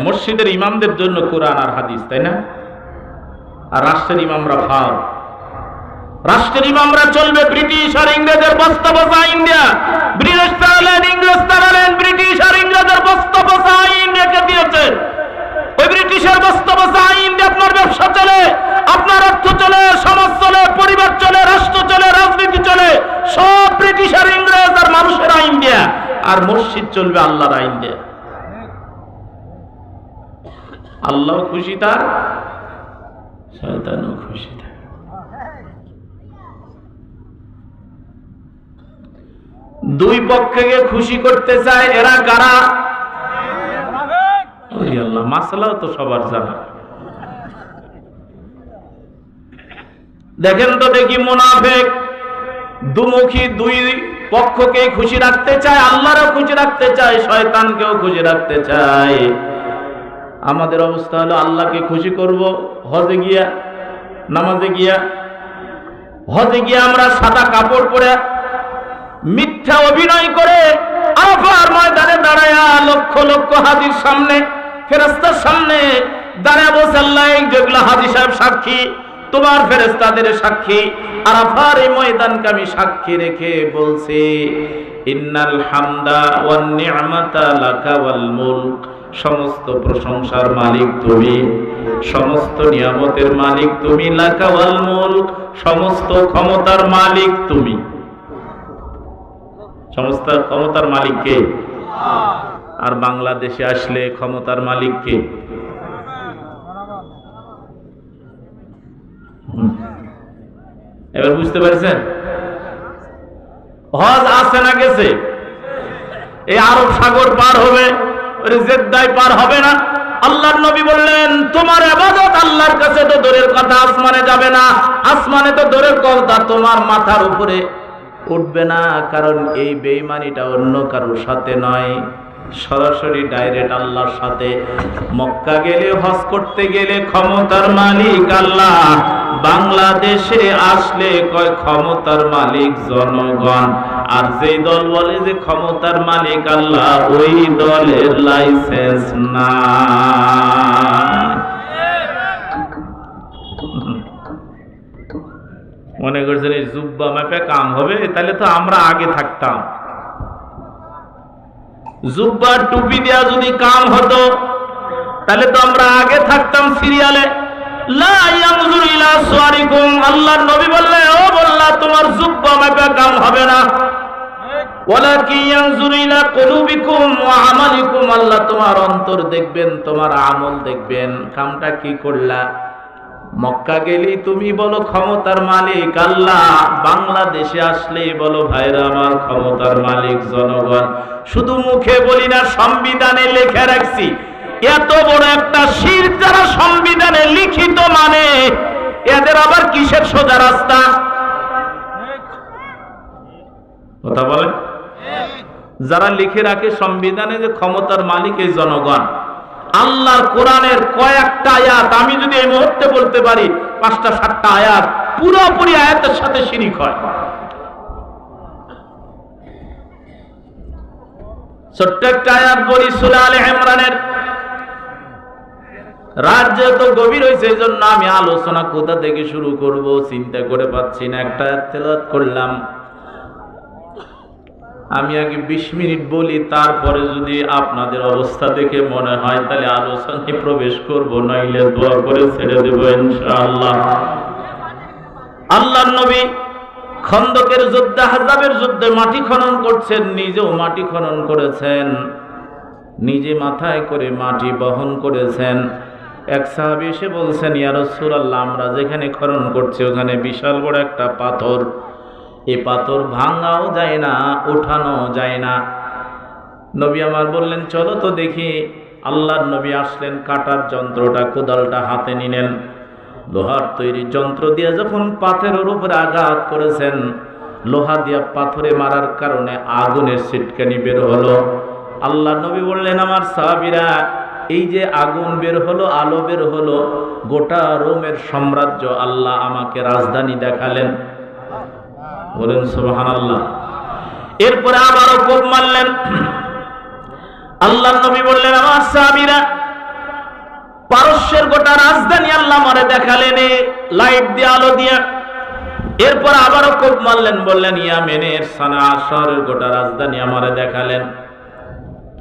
মসজিদের ইমামদের জন্য কোরআন আর হাদিস, তাই না? আর রাষ্ট্রের ইমামরা ভাব, রাষ্ট্রের ইমামরা চলবে ব্রিটিশ আর ইংরেজের বস্তা বসা আইন দিয়া। ব্রিটিশ তারালেন, ইংরেজ তারালেন, ব্রিটিশ আর ইংরেজের বস্তা বসা আইন রেখে দিয়েছে। ওই ব্রিটিশের বস্তা বসা আইন দিয়ে আপনার ব্যবসা চলে, আপনার অর্থ চলে, সমাজ চলে, পরিবার চলে, রাষ্ট্র চলে, রাজনীতি চলে, সব ব্রিটিশ আর ইংরেজ আর মানুষের আইন দিয়া। আর মসজিদ চলবে আল্লাহর আইন দিয়া। আল্লাহ খুশি, তার শয়তানও খুশি। দুই পক্ষকে খুশি করতে চায় এরা কারা? আল্লাহ, মাসলাও তো সবার জানা। দেখেন তো দেখি, মুনাফিক দুমুখী, দুই পক্ষকে খুশি রাখতে চায়, আল্লাহরও খুশি রাখতে চায়, শয়তানকেও খুশি রাখতে চায়। আমাদের অবস্থা হলো, আল্লাহকে খুশি করব হজে গিয়া, নামাজে গিয়া। হজে গিয়া আমরা সাদা কাপড় পরে মিথ্যা অভিনয় করে আরাফার ময়দানে দাঁড়ায়া লক্ষ লক্ষ হাজির সামনে, ফেরেশতার সামনে দাঁড়ায় বলছে, আল্লাহ যেগুলো হাজী সাহেব সাক্ষী, তোমার ফেরেশতাদের সাক্ষী, আরাফার এই ময়দানকে আমি সাক্ষী রেখে বলছি, ইন্নাল হামদা ওয়ান নি'মাতা লাকা ওয়াল মুলক, সমস্ত প্রশংসার মালিক তুমি, সমস্ত নিয়ামতের মালিক তুমি, লাকা ওয়াল মুলক, সমস্ত ক্ষমতার মালিক তুমি। সমস্ত ক্ষমতার মালিক কে? আর বাংলাদেশে আসলে ক্ষমতার মালিক কে? এবার বুঝতে পারছেন? হজ আসে না গেছে? এই আরব সাগর পার হবে, জেদ্দায় পার হবে না। আল্লাহর নবী বললেন, তোমার ইবাদত আল্লাহর কাছে তো দূরের কথা, আসমানে যাবে না, আসমানে তো দূরের কথা, তোমার মাথার উপরে উঠবে না। কারণ এই বেঈমানিটা অন্য কারোর সাথে নয়, সরাসরি ডাইরেক্ট আল্লাহর সাথে। মক্কা গেলে, হজ করতে গেলে ক্ষমতার মালিক আল্লাহ, বাংলাদেশে আসলে কয় ক্ষমতার মালিক জনগণ। আর যেই দল বলে যে ক্ষমতার মালিক আল্লাহ, ওই দলের লাইসেন্স না। মনে করছেন এই জুব্বা মাপে কাম হবে? তাহলে তো আমরা আগে থাকতাম। জুব্বা টুপি দেয়া যদি কাম হতো, তাহলে তো আমরা আগে থাকতাম সিরিয়ালে। লা ইয়ানজুরু ইলা সুওয়ারিকুম, আল্লাহর নবী বললেন, ও বললা, তোমার জুব্বা মাপে কাম হবে না। ওয়ালাকিন ইয়ানজুরু ইলা কুলুবিকুম ওয়া আমালিকুম, আল্লাহ তোমার অন্তর দেখবেন, তোমার আমল দেখবেন, কামটা কি করলা। মক্কা গেলেই তুমি বলো ক্ষমতার মালিক আল্লাহ, বাংলাদেশে আসলেই বলো ভাইরা আমার ক্ষমতার মালিক জনগণ। শুধু মুখে বলি না, সংবিধানে লেখা রাখছি। এত বড় একটা শিরক যারা সংবিধানে লিখিত মানে, এদের আবার কিসের সোজা রাস্তা? কথা বলে, যারা লিখে রাখে সংবিধানে যে ক্ষমতার মালিক এই জনগণ, আল্লাহর কোরআনের কয়েকটা আয়াত আমি যদি এই মুহূর্তে বলতে পারি, 5টা 7টা আয়াত পুরোপুরি আয়াতের সাথে শিরিক হয়। ছোট্ট একটা আয়াত বলি, সূরা আলে ইমরানের। রাত যেহেতু গভীর হয়েছে, এই জন্য আমি আলোচনা কোথা থেকে শুরু করব চিন্তা করে পাচ্ছি না। একটা আয়াত তেলাওয়াত করলাম, আমি আগে 20 মিনিট বলি, তারপরে যদি আপনাদের অবস্থা দেখে মনে হয় তাহলে আলোচনায় প্রবেশ করব, নইলে দোয়া করে ছেড়ে দেব ইনশাআল্লাহ। আল্লাহর নবী খন্দকের যুদ্ধে, আহজাবের যুদ্ধে মাটি খনন করছেন, নিজেও মাটি খনন করেছেন, নিজে মাথায় করে মাটি বহন করেছেন। এক সাহাবী এসে বলছেন, ইয়া রাসূলুল্লাহ, আমরা যেখানে খনন করছি ওখানে বিশাল বড় একটা পাথর, এই পাথর ভাঙাও যায় না, উঠানো যায় না। নবী আমার বললেন, চলো তো দেখি। আল্লাহর নবী আসলেন, কাটার যন্ত্রটা, কোদালটা হাতে নিলেন, লোহার তৈরি যন্ত্র দিয়ে যখন পাথরের উপরে আঘাত করেছেন, লোহা দিয়া পাথরে মারার কারণে আগুনের ছিটকানি বের হলো। আল্লাহর নবী বললেন, আমার সাহাবীরা, এই যে আগুন বের হলো, আলো বের হলো, গোটা রোমের সাম্রাজ্য আল্লাহ আমাকে রাজধানী দেখালেন। বলেন সুবহানাল্লাহ। এরপরে আবারও কোপ মারলেন, আল্লাহর নবী বললেন, আমার সাহাবীরা, পারস্যের গোটা রাজধানী আল্লাহ আমারে দেখালেন লাইট দিয়ে, আলো দিয়ে। এরপর আবারও কোপ মারলেন, বললেন ইয়ামেনের সানা শহরের গোটা রাজধানী আমারে দেখালেন।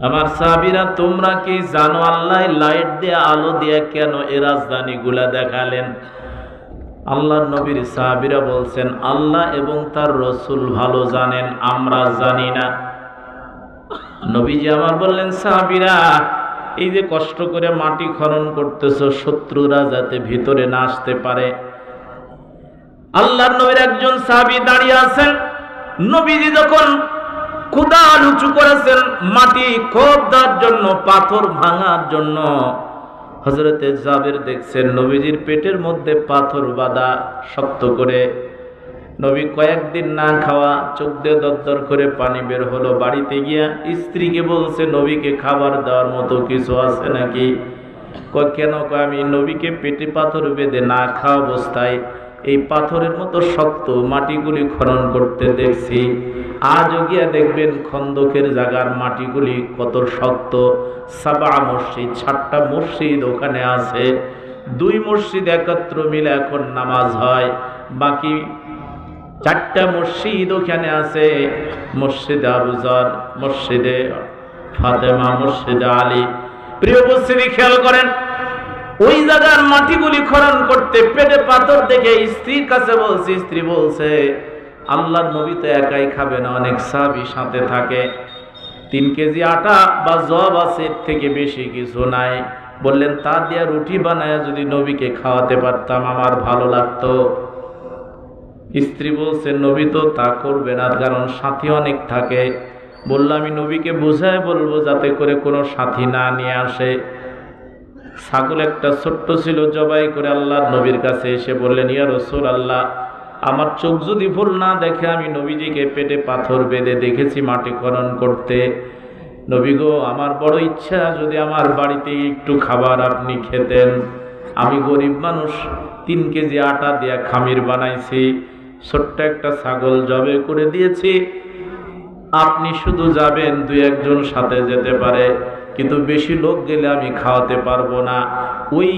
আমার সাহাবীরা, তোমরা কি জানো আল্লাহ লাইট দিয়ে, আলো দিয়ে কেন এই রাজধানীগুলা দেখালেন? আল্লাহর নবীর সাহাবীরা বলছেন, আল্লাহ এবং তার রাসূল ভালো জানেন, আমরা জানি না। নবীজি আমার বললেন, সাহাবীরা, এই যে কষ্ট করে মাটি খনন করতেছো, শত্রুরা যাতে ভিতরে না আসতে পারে। আল্লাহর নবীর একজন সাহাবী দাঁড়িয়ে আছেন। নবীজি যখন কুদাল উঁচু করেছেন মাটি খোদ দেওয়ার জন্য, পাথর ভাঙার জন্য, হযরতে জাবের দেখছেন নবীজির পেটের মধ্যে পাথর বাঁধা শক্ত করে। নবী কয়েকদিন না খাওয়া, চোখ দিয়ে দরদর করে পানি বের হলো। বাড়িতে গিয়া স্ত্রীকে বলছে, নবীকে খাবার দেওয়ার মতো কিছু আছে নাকি? কেন? আমি নবীকে পেটে পাথর বেঁধে না খাওয়া অবস্থায় এই পাথরের মতো শক্ত মাটিগুলি খনন করতে দেখছি। আজও গিয়া দেখবেন খন্দকের জায়গার মাটিগুলি কত শক্ত। সাবা মসজিদ, 7টা মসজিদ ওখানে আছে। 2 মসজিদ একত্র মিলে এখন নামাজ হয়, বাকি 4টা মসজিদ ওখানে আছে। মসজিদে আবুজার, মসজিদে ফাতেমা, মসজিদে আলী। প্রিয় উপস্থিতি, খেয়াল করেন, ওই জায়গার মাটিগুলি খনন করতে পেটে পাথর দেখে স্ত্রীর কাছে বলছে। স্ত্রী বলছে, আল্লাহর নবী তো একাই খাবে না, অনেক সাহাবী সাথে থাকে। 3 কেজি আটা বা জব আছে, এর থেকে বেশি কিছু নাই। বললেন, তা দিয়া রুটি বানায় যদি নবীকে খাওয়াতে পারতাম আমার ভালো লাগতো। স্ত্রী বলছে, নবী তো তা করবে না, কারণ সাথী অনেক থাকে। বললাম, আমি নবীকে বুঝায় বলবো যাতে করে কোনো সাথী না নিয়ে আসে। ছাগল একটা ছোট্ট ছিল, জবাই করে আল্লাহর নবীর কাছে এসে বললেন, ইয়া রাসূলুল্লাহ, আমার চোখ যদি ভুল না দেখে আমি নবীজিকে পেটে পাথর বেঁধে দেখেছি মাটি খনন করতে। নবী গো, আমার বড় ইচ্ছা যদি আমার বাড়িতে একটু খাবার আপনি খেতেন। আমি গরিব মানুষ, 3 কেজি আটা দিয়ে খামির বানাইছি, ছোট্ট একটা ছাগল জবে করে দিয়েছি। আপনি শুধু যাবেন, 2-1 জন সাথে যেতে পারে, কিন্তু বেশি লোক গেলে আমি খাওয়াতে পারবো না। ওই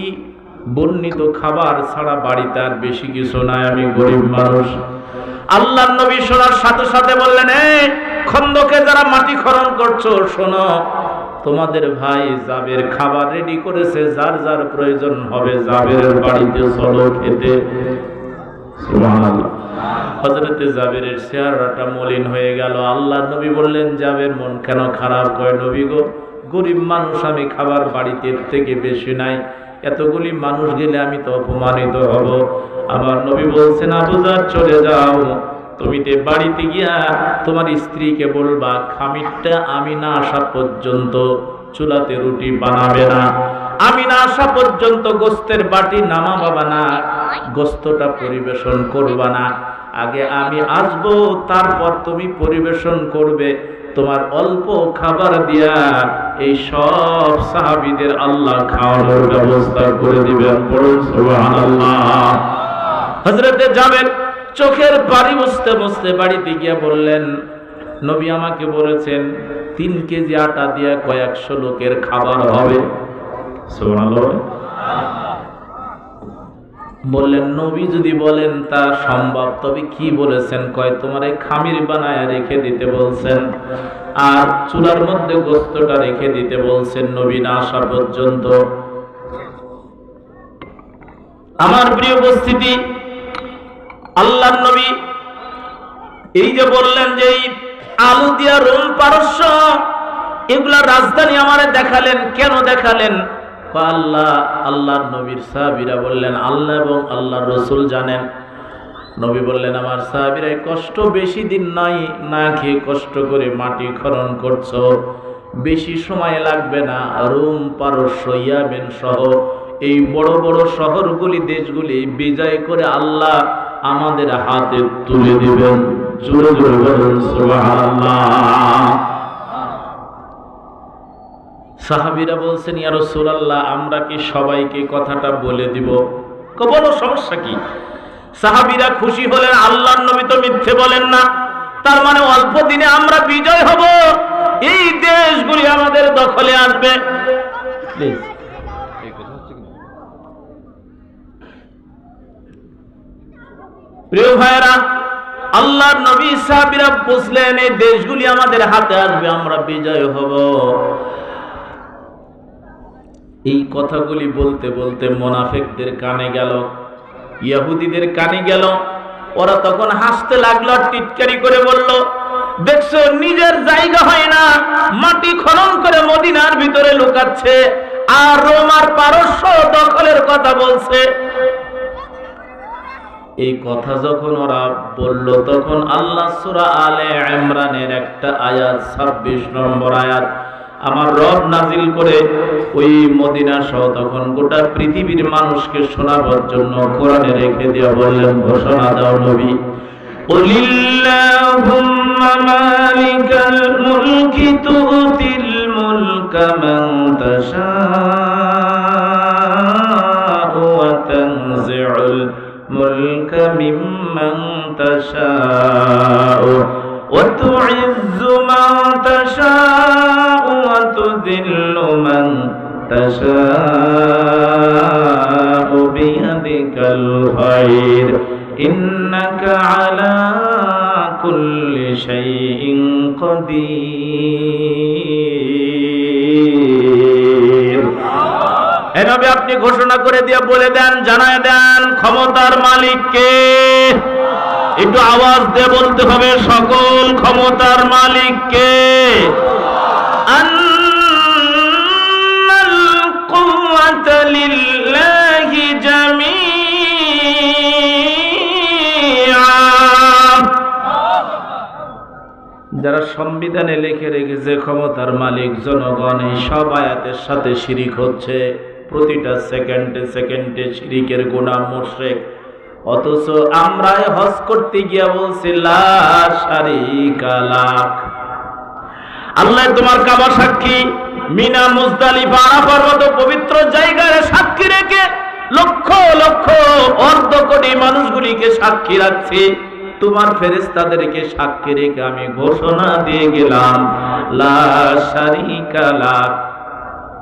বর্ণিত খাবার ছাড়া বাড়িতে আর বেশি কিছু নাই, আমি গরিব মানুষ। আল্লাহর নবী শোনার সাথে সাথে বললেন, খন্দকে যারা মাটি খনন করছো, শোনো, তোমাদের ভাই জাবের খাবার রেডি করেছে, যার যার প্রয়োজন হবে জাবেরের বাড়িতে চলো খেতে। সুবহানাল্লাহ। হযরতে জাবেরের চেহারাটা মলিন হয়ে গেল। আল্লাহর নবী বললেন, জাবের মন কেন খারাপ? কয়, নবী গো, গরিব মানুষ আমি, খাবার বাড়িতে থেকে বেশি নাই, এতগুলি মানুষ গেলে আমি তো অপমানিত হব। আমার নবী বলছেন, আবু জার চলে যাও, তুমি তে বাড়িতে গিয়া তোমার স্ত্রীকে বলবা খামিরটা আমি না আসা পর্যন্ত চুলাতে রুটি বানাবে না, আমি না আসা পর্যন্ত গোস্তের বাটি নামাবা না, গোস্তটা পরিবেশন করবা না। আগে আমি আসবো, তারপর তুমি পরিবেশন করবে। তোমার অল্প খাবার দিয়া এই সব সাহাবীদের আল্লাহ খাওয়ানোর ব্যবস্থা করে দিবেন। পড়ুন সুবহানাল্লাহ। হযরতে জাবের চোখের পানি মুছতে মুছতে বাড়িতে গিয়ে বললেন, নবী আমাকে বলেছেন 3 কেজি আটা দিয়ে কয়েকশো লোকের খাবার হবে। সুবহানাল্লাহ। বললেন, নবী যদি বলেন তা সম্ভব, তবে কি বলেছেন? কয়, তোমার এই খামির বানায় রেখে দিতে বলছেন, আর চুলার মধ্যে গোস্তটা রেখে দিতে বলছেন নবী না আসা পর্যন্ত। আমার প্রিয় উপস্থিতি, আল্লাহর নবী এই যে বললেন যে এই আলু দিয়া রোম পারস্য এগুলা রাজধানী আমারে দেখালেন, কেন দেখালেন? আল্লাহর নবীর সাহাবীরা বললেন, আল্লাহ এবং আল্লাহর রাসূল জানেন। নবী বললেন, আমার সাহাবীরা কষ্ট বেশি দিন নাই, না খেয়ে কষ্ট করে মাটি খনন করছো, বেশি সময় লাগবে না। রোম, পারস্য, ইয়ামেন সহ এই বড় বড় শহরগুলি, দেশগুলি বিজয় করে আল্লাহ আমাদের হাতে তুলে দিবেন। জোরে জোরে বলুন সুবহানাল্লাহ। সাহাবীরা বলছেন, ইয়া রাসূলুল্লাহ, আমরা কি সবাইকে কথাটা বলে দিব? বলো, সমস্যা কি? সাহাবীরা খুশি হলেন, আল্লাহর নবী তো মিথ্যে বলেন না, তার মানে অল্প দিনে আমরা বিজয় হব। এই দেশগুলি আমাদের দখলে আসবে। প্লিজ প্রিয় ভাইরা, আল্লাহর নবী সাহাবীরা বুঝলেন এই দেশগুলি আমাদের হাতে আসবে, আমরা বিজয় হব। এই কথাগুলি বলতে বলতে মুনাফিকদের কানে গেল, ইহুদিদের কানে গেল। ওরা তখন হাসতে লাগলো, টিটকারি করে বলল, দেখছো নিজের জায়গা হয় না, মাটি খনন করে মদিনার ভিতরে লুকাচ্ছে, আর রোমার পারস্য দখলের কথা বলছে। এই কথা যখন ওরা বলল, তখন আল্লাহ সূরা আলে ইমরানের একটা আয়াত, 26 নম্বর আয়াত আমার রব নাজিল করে ওই মদিনা সহ তখন গোটা পৃথিবীর মানুষকে শোনাবার জন্য কোরআনে রেখে দিয়ে বললেন, ঘোষণা দাও নবী, কুলিল্লাহুম্মা মালিকাল মুলকি তুতিল মুলকা মান তাশাউ ওয়া তানজিউল মুলকা মিম্মান তাশাউ ওয়া তুইজ্জু মান তাশাউ ওয়া তুযিল্লু মান তাশাউ বিয়াদিকাল খায়র ইন্নাকা আলা কুল্লি শাইইন কাদির। হে নবী, আপনি ঘোষণা করে দিয়ে বলে দেন, জানায় দেন, ক্ষমতার মালিক কে? একটু আওয়াজ দিয়ে বলতে হবে, সকল ক্ষমতার মালিক কে? আন্নাল কুওয়াতা লিল্লাহি জামিআ। যারা সংবিধানে লিখে রেখেছে ক্ষমতার মালিক জনগণ, এই সব আয়াতের সাথে শিরিক হচ্ছে। প্রতিটা সেকেন্ডে সেকেন্ডে শিরিকের গুনাহ, মুশরিক। অথচ আমরা হজ করতে গিয়া বলছি লা শারিকা লাক। আল্লাহ তোমার কাবা সাক্ষী, মিনা মুজদালিফা আরাফার মতো পবিত্র জায়গায় সাক্ষী রেখে লক্ষ লক্ষ অর্ধ কোটি মানুষগুলিকে সাক্ষী রাখছি। তোমার ফেরেশতাদেরকে সাক্ষী রেখে আমি ঘোষণা দিয়ে গেলাম, লা শারিকা লাক,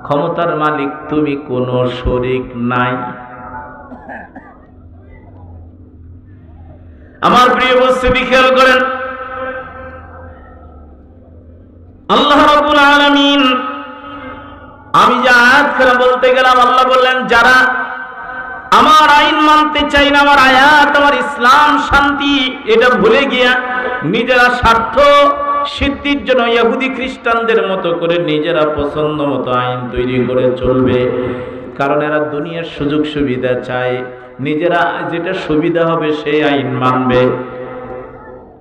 ক্ষমতার মালিক তুমি, কোনো শরীক নাই। আমার প্রিয় উপস্থিতি, খেয়াল করেন, আল্লাহ রাব্বুল আলামিন, আমি যে আয়াতখানা বলতে গেলাম, আল্লাহ বললেন যারা আমার আইন মানতে চাই না, আমার আয়াত, আমার ইসলাম, শান্তি, এটা ভুলে গিয়া নিজেরা স্বার্থ সিদ্ধির জন্য ইহুদি খ্রিস্টানদের মতো করে নিজেরা পছন্দ মতো আইন তৈরি করে চলবে। কারণ এরা দুনিয়ার সুযোগ সুবিধা চায়, নিজেরা যেটা সুবিধা হবে সেই আইন মানবে।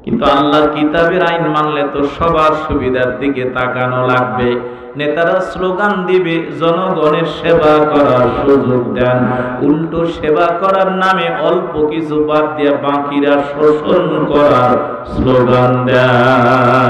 কিন্তু আল্লাহর কিতাবের আইন মানলে তো সবার সুবিধার দিকে তাকানো লাগবে। নেতারা স্লোগান দিবে, জনগণের সেবা করার সুযোগ দেন, উল্টো সেবা করার নামে অল্প কিছু বাদ দিয়ে বাকিরা শোষণ করার স্লোগান দেন।